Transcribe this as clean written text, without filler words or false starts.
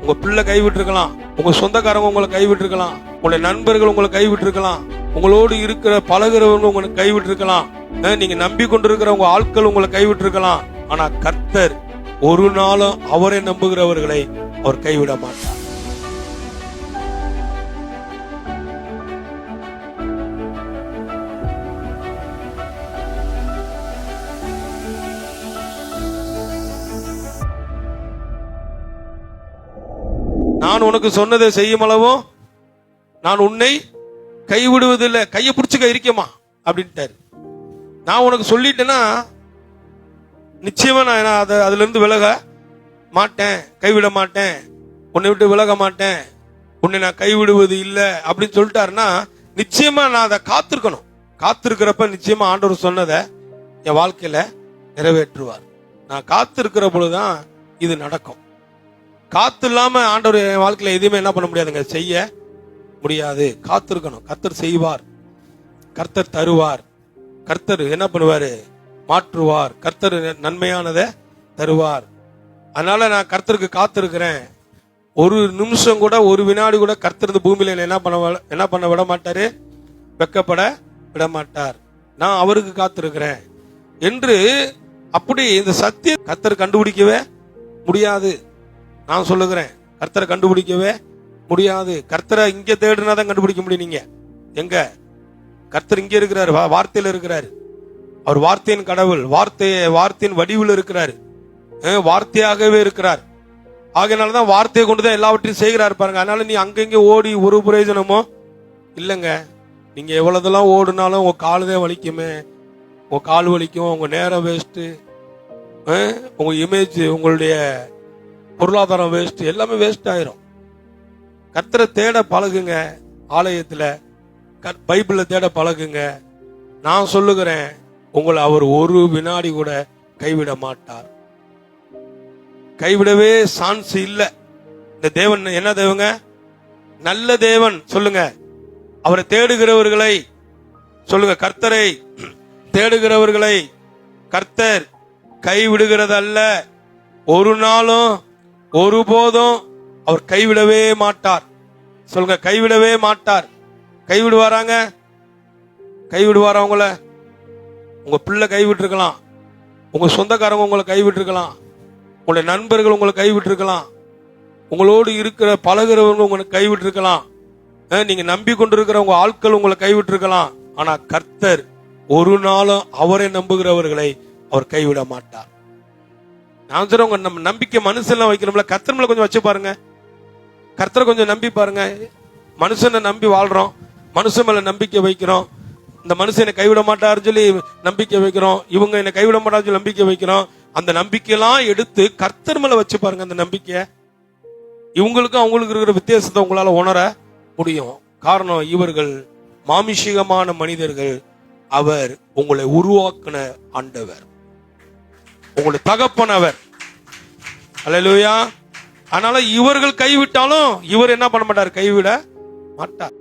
உங்க பிள்ளை கைவிட்டிருக்கலாம், உங்க சொந்தக்காரங்க உங்களை கைவிட்டிருக்கலாம், உங்களுடைய நண்பர்கள் உங்களை கைவிட்டிருக்கலாம், உங்களோடு இருக்கிற பழகிறவங்க உங்களை கைவிட்டிருக்கலாம், நீங்க நம்பி கொண்டிருக்கிற உங்க ஆட்கள் உங்களை கைவிட்டிருக்கலாம். ஆனா கர்த்தர் ஒரு நாளும் அவரை நம்புகிறவர்களை அவர் கைவிட மாட்டார். நான் உனக்கு சொன்னதை செய்யும் அளவும் நான் உன்னை கைவிடுவதில்லை. கையை பிடிச்சுக்க இருக்கமா அப்படின்ட்டாரு. நான் உனக்கு சொல்லிட்டேன்னா நிச்சயமா நான் அதுல இருந்து விலக மாட்டேன், கைவிட மாட்டேன், உன்னை விட்டு விலக மாட்டேன், உன்னை நான் கைவிடுவது இல்லை அப்படின்னு சொல்லிட்டாருன்னா நிச்சயமா நான் அதை காத்திருக்கணும். காத்திருக்கிறப்ப நிச்சயமா ஆண்டவர் சொன்னதை என் வாழ்க்கையில நிறைவேற்றுவார். நான் காத்திருக்கிற பொழுதுதான் இது நடக்கும். காத்து இல்லாம ஆண்டவர் என் வாழ்க்கையில எதுவுமே என்ன பண்ண முடியாதுங்க, செய்ய முடியாது. காத்திருக்கணும். கர்த்தர் செய்வார், கர்த்தர் தருவார், கர்த்தர் என்ன பண்ணுவாரு, மாற்றுவார், கர்த்தர் நன்மையானதை தருவார். அதனால நான் கர்த்தருக்கு காத்திருக்கிறேன். ஒரு நிமிஷம் கூட, ஒரு வினாடி கூட கர்த்தர் இந்த பூமியில என்ன பண்ண விட மாட்டாரு, வெக்கப்பட விட மாட்டார். நான் அவருக்கு காத்திருக்கிறேன் என்று அப்படி இந்த சத்தியம் கர்த்தர் கண்டுபிடிக்கவே முடியாது. நான் சொல்லுகிறேன், கர்த்தரை கண்டுபிடிக்கவே முடியாது. கர்த்தரை இங்க தேடுனாதான் கண்டுபிடிக்க முடியும். நீங்க எங்க, கர்த்தர் இங்க இருக்கிறாரு, வார்த்தையில இருக்கிறாரு. அவர் வார்த்தையின் கடவுள், வார்த்தையின் வடிவில் இருக்கிறார், வார்த்தையாகவே இருக்கிறார். ஆகையினாலதான் வார்த்தையை கொண்டுதான் எல்லாவற்றையும் செய்கிறாரு பாருங்க. அதனால நீ அங்கங்க ஓடி ஒரு பிரயோஜனமோ இல்லைங்க. நீங்க எவ்வளவுதெல்லாம் ஓடுனாலும் உங்க காலுதே வலிக்குமே, உங்க கால் வலிக்கும், உங்க நேரம் வேஸ்ட், உங்க இமேஜ், உங்களுடைய பொருளாதாரம் வேஸ்ட், எல்லாமே வேஸ்ட் ஆயிரும். கர்த்தரை தேட பழகுங்க, ஆலயத்துல பைபிள்ல தேட பழகுங்க. நான் சொல்லுகிறேன், உங்களை அவர் ஒரு வினாடி கூட கைவிட மாட்டார். கைவிடவே சான்ஸ் இல்ல. இந்த தேவன் என்ன தேவங்க, நல்ல தேவன். சொல்லுங்க, அவரை தேடுகிறவர்களை சொல்லுங்க, கர்த்தரை தேடுகிறவர்களை கர்த்தர் கைவிடுகிறதல்ல. ஒரு நாளும் ஒருபோதும் அவர் கைவிடவே மாட்டார். சொல்லுங்க, கைவிடவே மாட்டார். கைவிடுவாராங்க, கைவிடுவாரா உங்களை? உங்க பிள்ளை கைவிட்டிருக்கலாம், உங்க சொந்தக்காரங்க உங்களை கைவிட்டிருக்கலாம், உங்களுடைய நண்பர்கள் உங்களை கைவிட்டிருக்கலாம், உங்களோடு இருக்கிற பழகிறவங்க உங்களை கைவிட்டிருக்கலாம், நீங்க நம்பி கொண்டிருக்கிற உங்க ஆட்கள் உங்களை கைவிட்டிருக்கலாம். ஆனா கர்த்தர் ஒரு நாளும் அவரை நம்புகிறவர்களை அவர் கைவிட மாட்டார். நான் சொல்றேன், உங்க நம்ம நம்பிக்கை மனுஷன் வைக்கிறோம்ல, கர்த்தர் மேல கொஞ்சம் வச்சு பாருங்க. கர்த்தரை கொஞ்சம் நம்பி பாருங்க. மனுஷனை நம்பி வாழ்றோம், மனுஷன் மேல நம்பிக்கை வைக்கிறோம். இந்த மனுஷன் என்னை கைவிட மாட்டாருன்னு சொல்லி நம்பிக்கை வைக்கிறோம், இவங்க என்னை கைவிட மாட்டாருன்னு சொல்லி நம்பிக்கை வைக்கிறோம். அந்த நம்பிக்கையெல்லாம் எடுத்து கர்த்தர் மேல வச்சு பாருங்க. அந்த நம்பிக்கை இவங்களுக்கும் அவங்களுக்கு இருக்கிற வித்தியாசத்தை உங்களால உணர முடியும். காரணம், இவர்கள் மாமிஷிகமான மனிதர்கள். அவர் உங்களை உருவாக்கின ஆண்டவர், உங்களுடைய தகப்பனவர். அல்லேலூயா. அதனால இவர்கள் கைவிட்டாலும் இவர் என்ன பண்ண மாட்டார், கைவிட மாட்டார்.